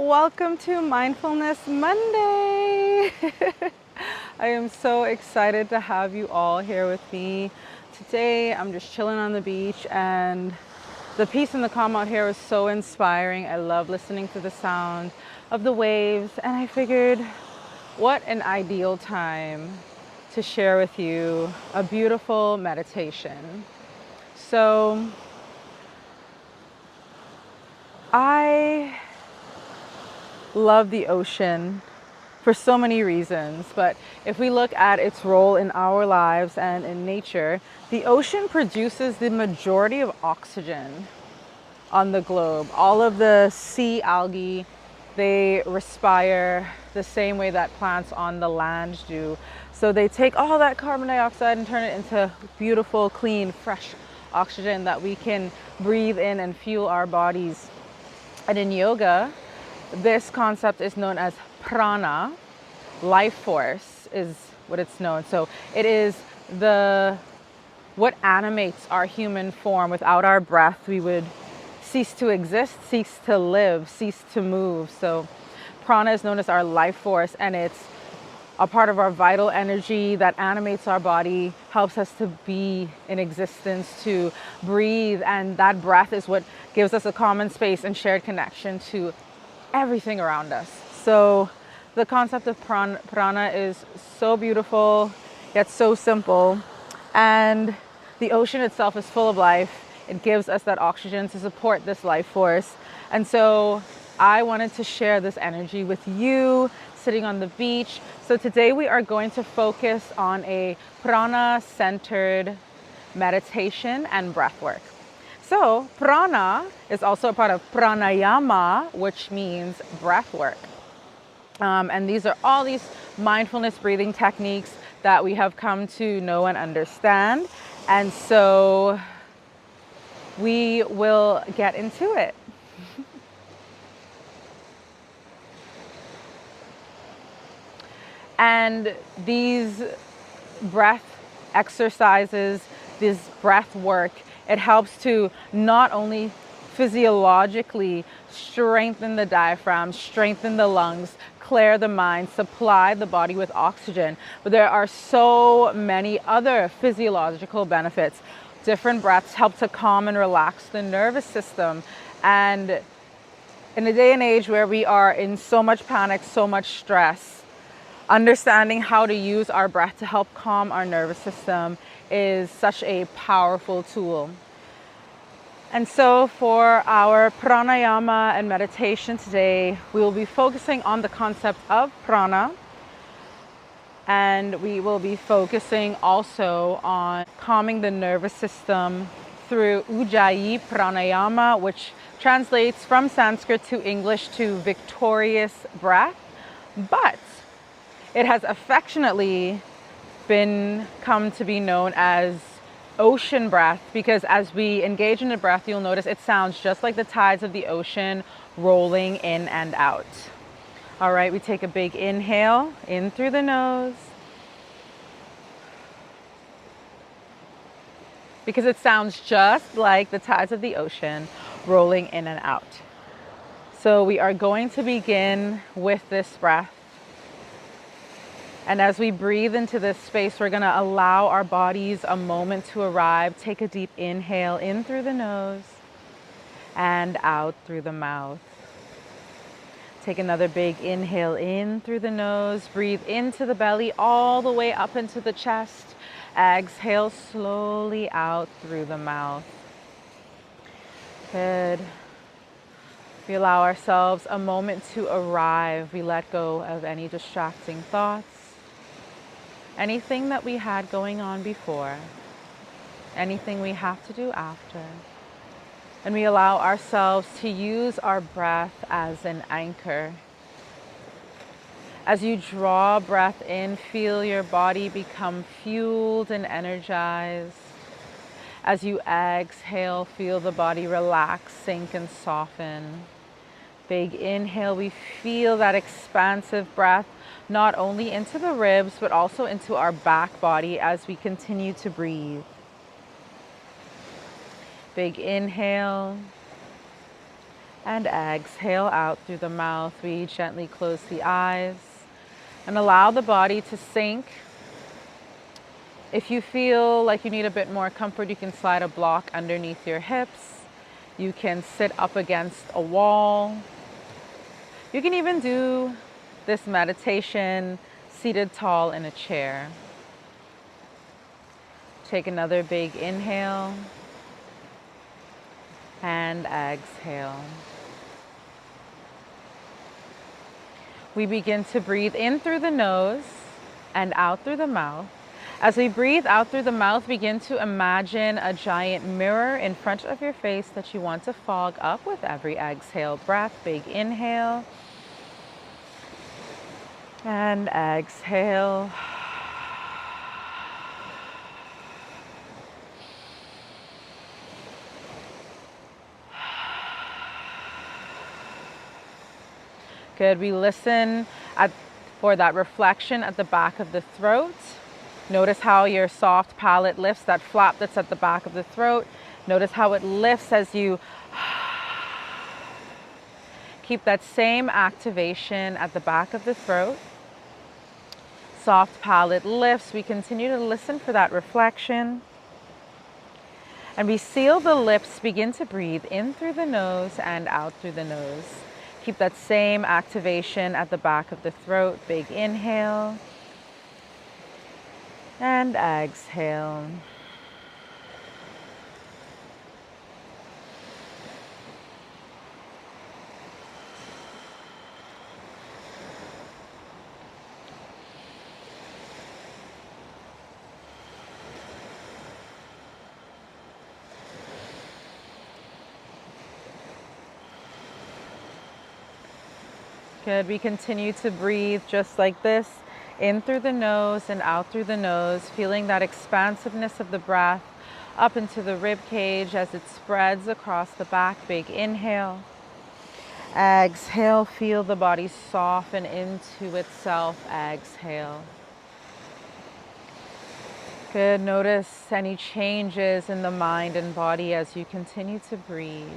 welcome to Mindfulness Monday. I am so excited to have you all here with me. Today I'm just chilling on the beach and the peace and the calm out here is so inspiring. I love listening to the sound of the waves, and I figured what an ideal time to share with you a beautiful meditation. So I love the ocean for so many reasons, but if we look at its role in our lives and in nature, the ocean produces the majority of oxygen on the globe. All of the sea algae, they respire the same way that plants on the land do. So they take all that carbon dioxide and turn it into beautiful, clean, fresh oxygen that we can breathe in and fuel our bodies. And in yoga, this concept is known as prana. Life force is what it's known. So it is what animates our human form. Without our breath, we would cease to exist, cease to live, cease to move. So prana is known as our life force, and it's a part of our vital energy that animates our body, helps us to be in existence, to breathe. And that breath is what gives us a common space and shared connection to everything around us. So the concept of prana is so beautiful, yet so simple. And the ocean itself is full of life. It gives us that oxygen to support this life force. And so I wanted to share this energy with you sitting on the beach. So today we are going to focus on a prana-centered meditation and breath work. So prana is also a part of pranayama, which means breath work. And these are all these mindfulness breathing techniques that we have come to know and understand. And so we will get into it. And these breath exercises, this breath work, it helps to not only physiologically strengthen the diaphragm, strengthen the lungs, clear the mind, supply the body with oxygen, but there are so many other physiological benefits. Different breaths help to calm and relax the nervous system. And in a day and age where we are in so much panic, so much stress, understanding how to use our breath to help calm our nervous system is such a powerful tool. And so for our pranayama and meditation today, we will be focusing on the concept of prana, and we will be focusing also on calming the nervous system through Ujjayi pranayama, which translates from Sanskrit to English to victorious breath, but it has affectionately come to be known as ocean breath, because as we engage in the breath, you'll notice it sounds just like the tides of the ocean rolling in and out. All right, we take a big inhale in through the nose, because it sounds just like the tides of the ocean rolling in and out. So we are going to begin with this breath. And as we breathe into this space, we're going to allow our bodies a moment to arrive. Take a deep inhale in through the nose and out through the mouth. Take another big inhale in through the nose. Breathe into the belly all the way up into the chest. Exhale slowly out through the mouth. Good. We allow ourselves a moment to arrive. We let go of any distracting thoughts, anything that we had going on before, anything we have to do after. And we allow ourselves to use our breath as an anchor. As you draw breath in, feel your body become fueled and energized. As you exhale, feel the body relax, sink, and soften. Big inhale, we feel that expansive breath not only into the ribs, but also into our back body as we continue to breathe. Big inhale. And exhale out through the mouth. We gently close the eyes and allow the body to sink. If you feel like you need a bit more comfort, you can slide a block underneath your hips. You can sit up against a wall. You can even do this meditation seated tall in a chair. Take another big inhale and exhale. We begin to breathe in through the nose and out through the mouth. As we breathe out through the mouth, begin to imagine a giant mirror in front of your face that you want to fog up with every exhale breath. Big inhale and exhale. Good. We listen for that reflection at the back of the throat. Notice how your soft palate lifts, that flap that's at the back of the throat. Notice how it lifts as you keep that same activation at the back of the throat. Soft palate lifts. We continue to listen for that reflection. And we seal the lips, begin to breathe in through the nose and out through the nose. Keep that same activation at the back of the throat. Big inhale and exhale. Good. We continue to breathe just like this, in through the nose and out through the nose, feeling that expansiveness of the breath up into the rib cage as it spreads across the back. Big inhale. Exhale. Feel the body soften into itself. Exhale. Good. Notice any changes in the mind and body as you continue to breathe.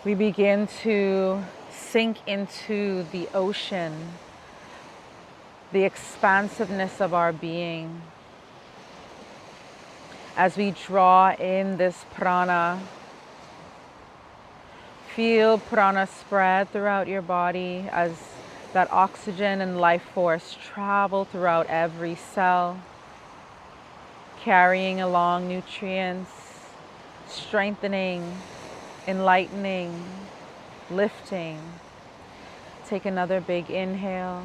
We begin to sink into the ocean, the expansiveness of our being. As we draw in this prana, feel prana spread throughout your body as that oxygen and life force travel throughout every cell, carrying along nutrients, strengthening, enlightening, lifting. Take another big inhale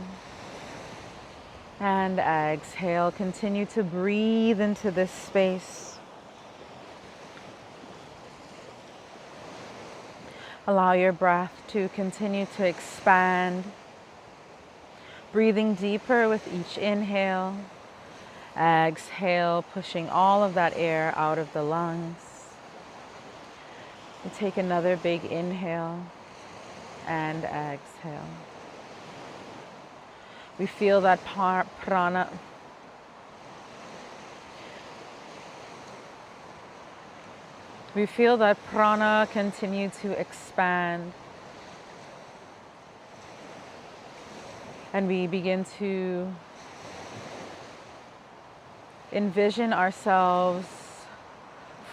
and exhale. Continue to breathe into this space. Allow your breath to continue to expand, breathing deeper with each inhale. Exhale, pushing all of that air out of the lungs. And take another big inhale and exhale. We feel that prana. We feel that prana continue to expand. And we begin to envision ourselves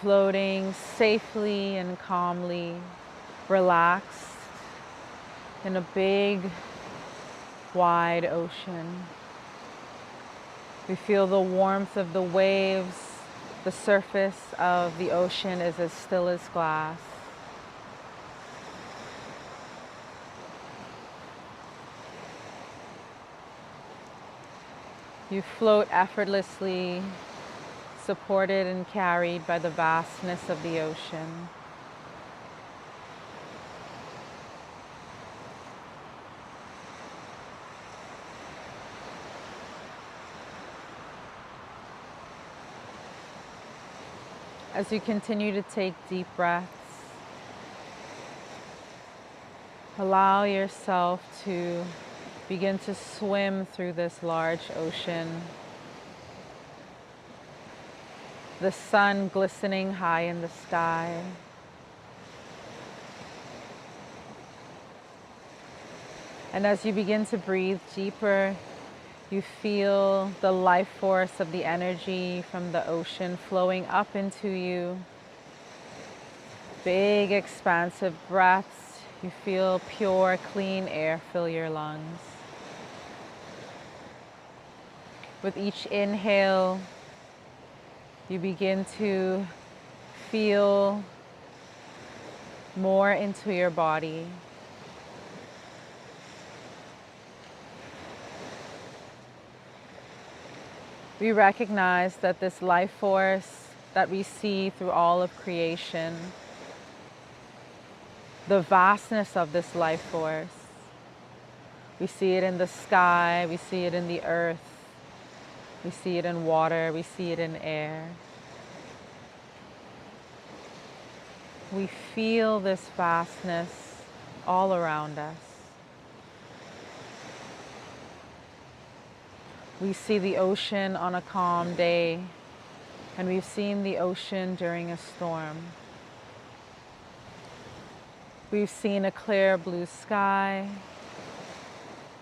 floating safely and calmly, relaxed in a big, wide ocean. We feel the warmth of the waves. The surface of the ocean is as still as glass. You float effortlessly, supported and carried by the vastness of the ocean. As you continue to take deep breaths, allow yourself to begin to swim through this large ocean. the sun glistening high in the sky. And as you begin to breathe deeper, you feel the life force of the energy from the ocean flowing up into you. Big, expansive breaths. You feel pure, clean air fill your lungs. With each inhale, you begin to feel more into your body. We recognize that this life force that we see through all of creation, the vastness of this life force, we see it in the sky, we see it in the earth, we see it in water, we see it in air. We feel this vastness all around us. We see the ocean on a calm day, and we've seen the ocean during a storm. We've seen a clear blue sky,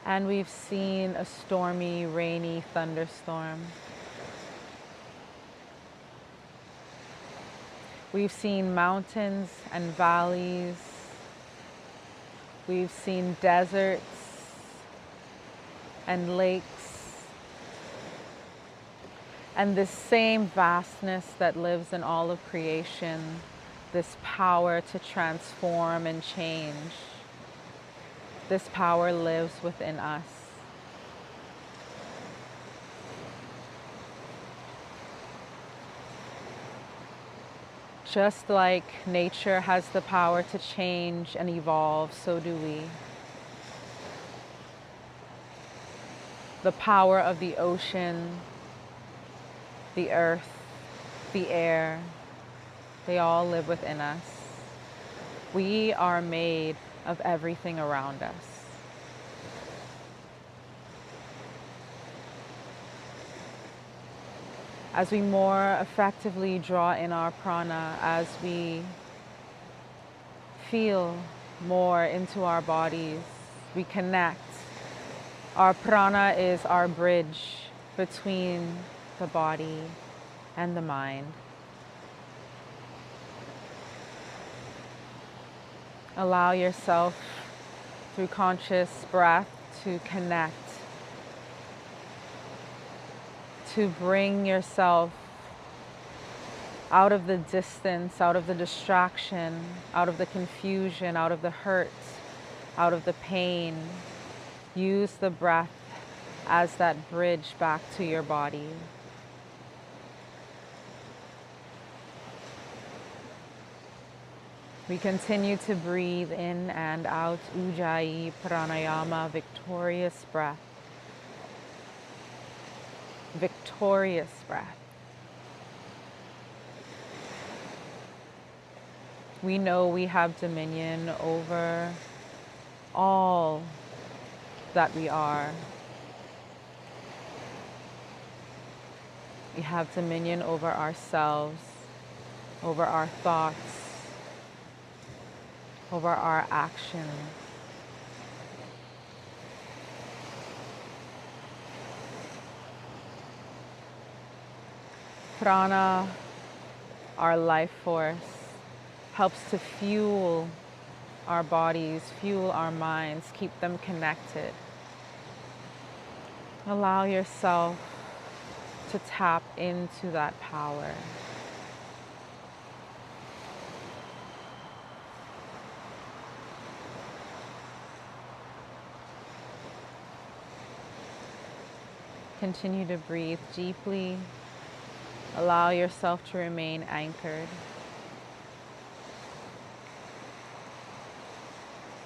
and we've seen a stormy, rainy thunderstorm. We've seen mountains and valleys. We've seen deserts and lakes. And this same vastness that lives in all of creation, this power to transform and change, this power lives within us. Just like nature has the power to change and evolve, so do we. The power of the ocean, the earth, the air, they all live within us. We are made of everything around us. As we more effectively draw in our prana, as we feel more into our bodies, we connect. Our prana is our bridge between the body and the mind. Allow yourself, through conscious breath, to connect, to bring yourself out of the distance, out of the distraction, out of the confusion, out of the hurt, out of the pain. Use the breath as that bridge back to your body. We continue to breathe in and out, Ujjayi Pranayama, victorious breath. Victorious breath. We know we have dominion over all that we are. We have dominion over ourselves, over our thoughts, over our actions. Prana, our life force, helps to fuel our bodies, fuel our minds, keep them connected. Allow yourself to tap into that power. Continue to breathe deeply. Allow yourself to remain anchored.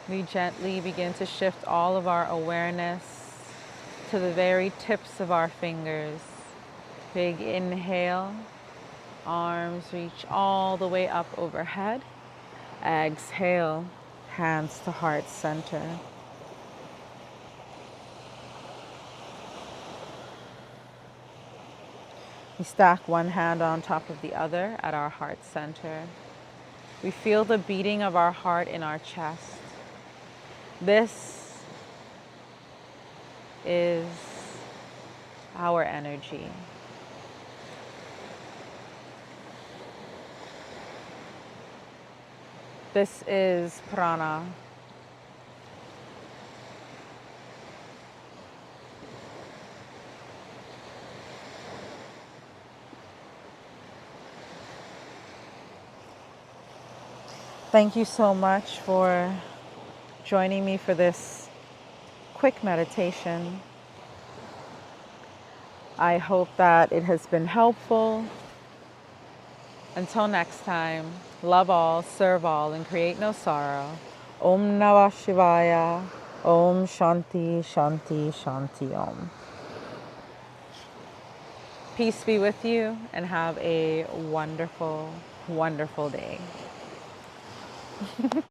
We gently begin to shift all of our awareness to the very tips of our fingers. Big inhale, arms reach all the way up overhead. Exhale, hands to heart center. We stack one hand on top of the other at our heart center. We feel the beating of our heart in our chest. This is our energy. This is prana. Thank you so much for joining me for this quick meditation. I hope that it has been helpful. Until next time, love all, serve all, and create no sorrow. Om Namah Shivaya. Om Shanti, Shanti, Shanti Om. Peace be with you and have a wonderful, wonderful day.